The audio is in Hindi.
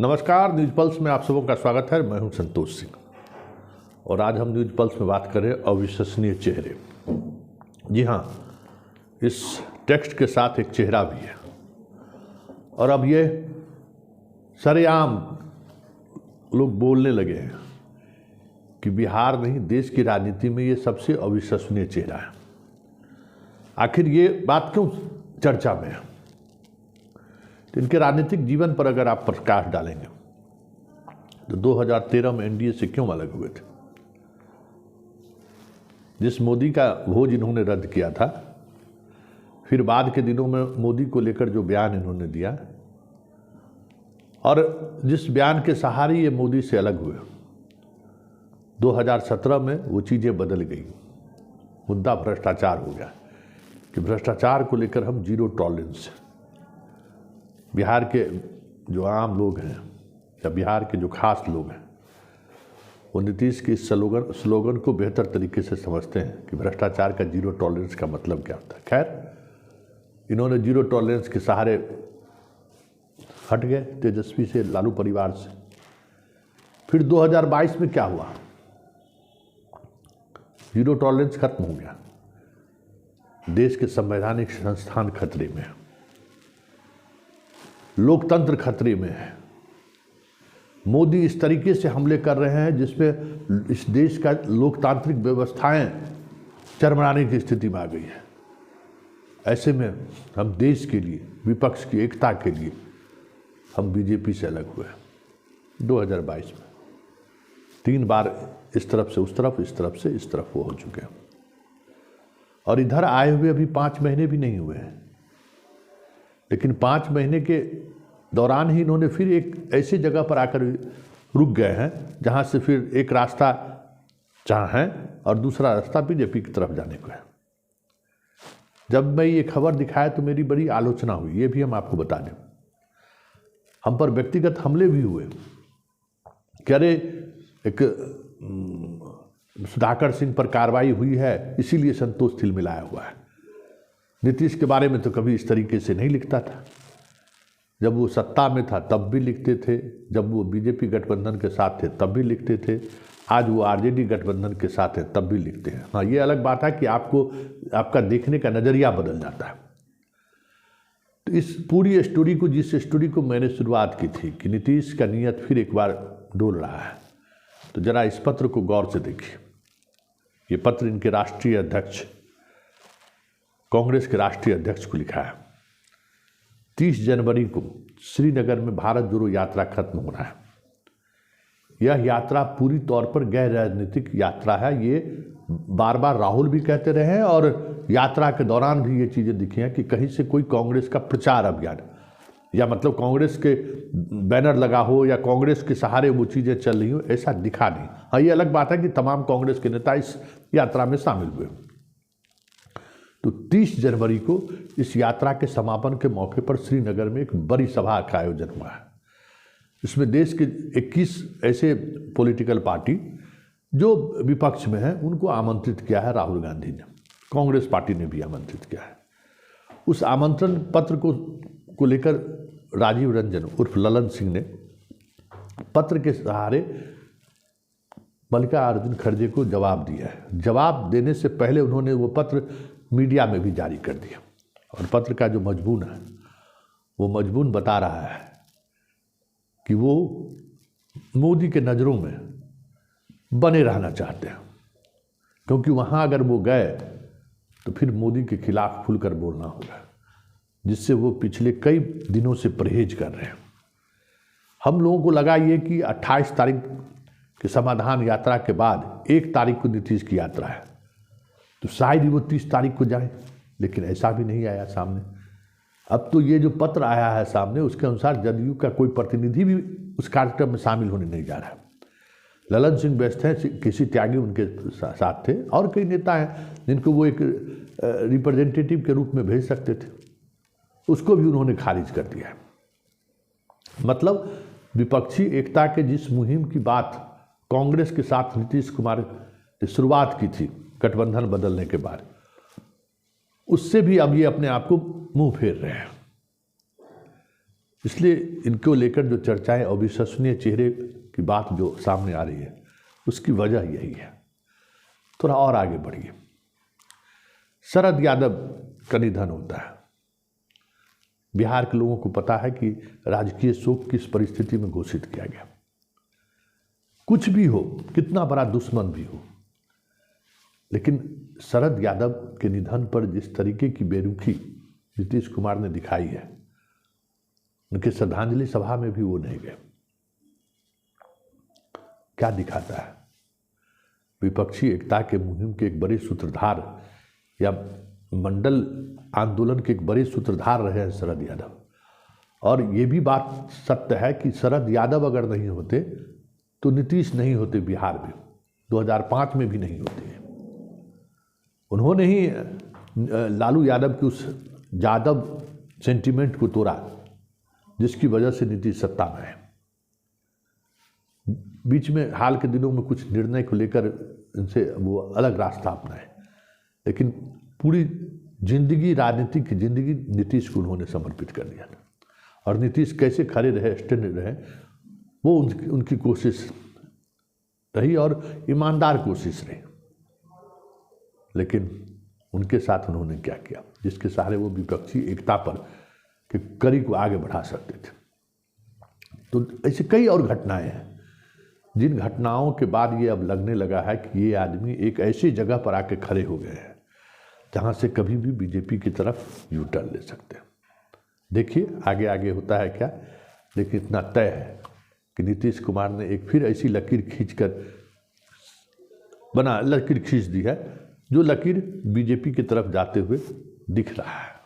नमस्कार, न्यूज पल्स में आप सबों का स्वागत है। मैं हूं संतोष सिंह और आज हम न्यूज पल्स में बात करें अविश्वसनीय चेहरे। जी हाँ, इस टेक्स्ट के साथ एक चेहरा भी है और अब ये सरेआम लोग बोलने लगे हैं कि बिहार नहीं देश की राजनीति में ये सबसे अविश्वसनीय चेहरा है। आखिर ये बात क्यों चर्चा में है? तो इनके राजनीतिक जीवन पर अगर आप प्रकाश डालेंगे तो 2013 में एनडीए से क्यों अलग हुए थे? जिस मोदी का भोज इन्होंने रद्द किया था, फिर बाद के दिनों में मोदी को लेकर जो बयान इन्होंने दिया और जिस बयान के सहारे ये मोदी से अलग हुए, 2017 में वो चीज़ें बदल गई। मुद्दा भ्रष्टाचार हो गया कि भ्रष्टाचार को लेकर हम जीरो टॉलरेंस। बिहार के जो आम लोग हैं या बिहार के जो खास लोग हैं वो नीतीश के इस स्लोगन को बेहतर तरीके से समझते हैं कि भ्रष्टाचार का जीरो टॉलरेंस का मतलब क्या होता है। खैर, इन्होंने जीरो टॉलरेंस के सहारे हट गए तेजस्वी से, लालू परिवार से। फिर 2022 में क्या हुआ? जीरो टॉलरेंस खत्म हो गया। देश के संवैधानिक संस्थान खतरे में है, लोकतंत्र खतरे में है। मोदी इस तरीके से हमले कर रहे हैं जिसमें इस देश का लोकतांत्रिक व्यवस्थाएं चरमराने की स्थिति में आ गई है। ऐसे में हम देश के लिए, विपक्ष की एकता के लिए हम बीजेपी से अलग हुए 2022 में। 3 बार इस तरफ से उस तरफ, इस तरफ से इस तरफ वो हो चुके हैं और इधर आए हुए अभी 5 महीने भी नहीं हुए हैं। लेकिन 5 महीने के दौरान ही इन्होंने फिर एक ऐसी जगह पर आकर रुक गए हैं जहां से फिर एक रास्ता चाहें और दूसरा रास्ता बीजेपी की तरफ जाने को है। जब मैं ये खबर दिखाया तो मेरी बड़ी आलोचना हुई। ये भी हम आपको बता दें, हम पर व्यक्तिगत हमले भी हुए। कह रहे एक सुधाकर सिंह पर कार्रवाई हुई है इसीलिए संतोष तिलमिलाया हुआ है। नीतीश के बारे में तो कभी इस तरीके से नहीं लिखता था। जब वो सत्ता में था तब भी लिखते थे, जब वो बीजेपी गठबंधन के साथ थे तब भी लिखते थे, आज वो आरजेडी गठबंधन के साथ है तब भी लिखते हैं। हाँ, ये अलग बात है कि आपका देखने का नज़रिया बदल जाता है। तो इस पूरी स्टोरी को, जिस स्टोरी को मैंने शुरुआत की थी कि नीतीश का नीयत फिर एक बार डोल रहा है, तो जरा इस पत्र को गौर से देखिए। ये पत्र इनके राष्ट्रीय अध्यक्ष, कांग्रेस के राष्ट्रीय अध्यक्ष को लिखा है। 30 जनवरी को श्रीनगर में भारत जोड़ो यात्रा खत्म हो रहा है। यह यात्रा पूरी तौर पर गैर राजनीतिक यात्रा है। ये बार बार राहुल भी कहते रहे हैं और यात्रा के दौरान भी ये चीज़ें दिखी हैं कि कहीं से कोई कांग्रेस का प्रचार अभियान या मतलब कांग्रेस के बैनर लगा हो या कांग्रेस के सहारे वो चीज़ें चल रही हो, ऐसा दिखा नहीं। हाँ, ये अलग बात है कि तमाम कांग्रेस के नेता इस यात्रा में शामिल हुए। तो 30 जनवरी को इस यात्रा के समापन के मौके पर श्रीनगर में एक बड़ी सभा का आयोजन हुआ है। इसमें देश के 21 ऐसे पॉलिटिकल पार्टी जो विपक्ष में हैं उनको आमंत्रित किया है राहुल गांधी ने। कांग्रेस पार्टी ने भी आमंत्रित किया है। उस आमंत्रण पत्र को लेकर राजीव रंजन उर्फ ललन सिंह ने पत्र के सहारे मल्लिकार्जुन खड़गे को जवाब दिया है। जवाब देने से पहले उन्होंने वो पत्र मीडिया में भी जारी कर दिया और पत्र का जो मजमून है वो मजमून बता रहा है कि वो मोदी के नज़रों में बने रहना चाहते हैं, क्योंकि वहाँ अगर वो गए तो फिर मोदी के खिलाफ खुलकर बोलना होगा, जिससे वो पिछले कई दिनों से परहेज कर रहे हैं। हम लोगों को लगा ये कि 28 तारीख के समाधान यात्रा के बाद 1 तारीख को नीतीश की यात्रा है, तो शायद ही वो 30 तारीख को जाए, लेकिन ऐसा भी नहीं आया सामने। अब तो ये जो पत्र आया है सामने, उसके अनुसार जदयू का कोई प्रतिनिधि भी उस कार्यक्रम में शामिल होने नहीं जा रहा है। ललन सिंह व्यस्त हैं, किसी त्यागी उनके साथ थे और कई नेता हैं जिनको वो एक रिप्रेजेंटेटिव के रूप में भेज सकते थे, उसको भी उन्होंने खारिज कर दिया है। मतलब विपक्षी एकता के जिस मुहिम की बात कांग्रेस के साथ नीतीश कुमार ने शुरुआत की थी गठबंधन बदलने के बाद, उससे भी अब ये अपने आप को मुंह फेर रहे हैं। इसलिए इनको लेकर जो चर्चाएं अविश्वसनीय चेहरे की बात जो सामने आ रही है, उसकी वजह यही है। थोड़ा और आगे बढ़िए। शरद यादव का निधन होता है। बिहार के लोगों को पता है कि राजकीय शोक किस परिस्थिति में घोषित किया गया। कुछ भी हो, कितना बड़ा दुश्मन भी हो, लेकिन शरद यादव के निधन पर जिस तरीके की बेरुखी नीतीश कुमार ने दिखाई है, उनके श्रद्धांजलि सभा में भी वो नहीं गए। क्या दिखाता है? विपक्षी एकता के मुहिम के एक बड़े सूत्रधार या मंडल आंदोलन के एक बड़े सूत्रधार रहे हैं शरद यादव। और ये भी बात सत्य है कि शरद यादव अगर नहीं होते तो नीतीश नहीं होते बिहार में, 2005 में भी नहीं होते। उन्होंने ही लालू यादव की उस यादव सेंटिमेंट को तोड़ा जिसकी वजह से नीतीश सत्ता में है। बीच में हाल के दिनों में कुछ निर्णय को लेकर इनसे वो अलग रास्ता अपनाए, लेकिन पूरी जिंदगी, राजनीतिक की जिंदगी नीतीश को उन्होंने समर्पित कर दिया था। और नीतीश कैसे खड़े रहे, स्टैंड रहे, वो उनकी कोशिश रही और ईमानदार कोशिश रही। लेकिन उनके साथ उन्होंने क्या किया, जिसके सहारे वो विपक्षी एकता पर के कड़ी को आगे बढ़ा सकते थे। तो ऐसे कई और घटनाएं हैं जिन घटनाओं के बाद ये अब लगने लगा है कि ये आदमी एक ऐसी जगह पर आके खड़े हो गए हैं जहाँ से कभी भी बीजेपी की तरफ यू टर्न ले सकते हैं। देखिए आगे आगे होता है क्या, लेकिन इतना तय है कि नीतीश कुमार ने एक फिर ऐसी लकीर लकीर खींच दी है जो लकीर बीजेपी की तरफ जाते हुए दिख रहा है।